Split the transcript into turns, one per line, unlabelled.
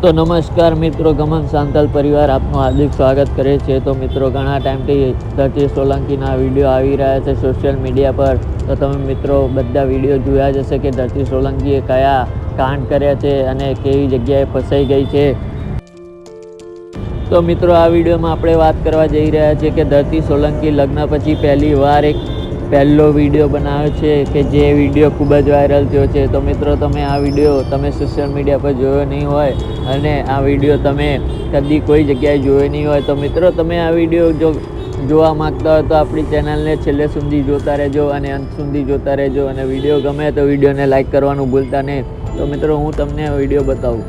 તો નમસ્કાર મિત્રો, ગમન સાંતલ પરિવાર આપનું હાર્દિક સ્વાગત કરે છે। તો મિત્રો, ઘણા ટાઈમથી ધરતી સોલંકીના વિડીયો આવી રહ્યા છે સોશિયલ મીડિયા પર। તો તમે મિત્રો બધા વિડીયો જોયા જ હશે કે ધરતી સોલંકીએ કયા કાંડ કર્યા છે અને કેવી જગ્યાએ ફસાઈ ગઈ છે। તો મિત્રો, આ વિડીયોમાં આપણે વાત કરવા જઈ રહ્યા છીએ કે ધરતી સોલંકી લગ્ન પછી પહેલી વાર એક પહેલો વિડીયો બનાવ્યો છે કે જે વિડીયો ખૂબ જ વાયરલ થયો છે। તો મિત્રો, તમે આ વિડીયો તમે સોશિયલ મીડિયા પર જોયો નહીં હોય અને આ વિડીયો તમે કદી કોઈ જગ્યાએ જોયો નહીં હોય તો મિત્રો, તમે આ વિડીયો જો જોવા માગતા હોય તો આપણી ચેનલને છેલ્લે સુધી જોતા રહેજો અને અંત સુધી જોતા રહેજો। અને વિડીયો ગમે તો વિડીયોને લાઈક કરવાનું ભૂલતા નહીં। તો મિત્રો, હું તમને વિડીયો બતાવું।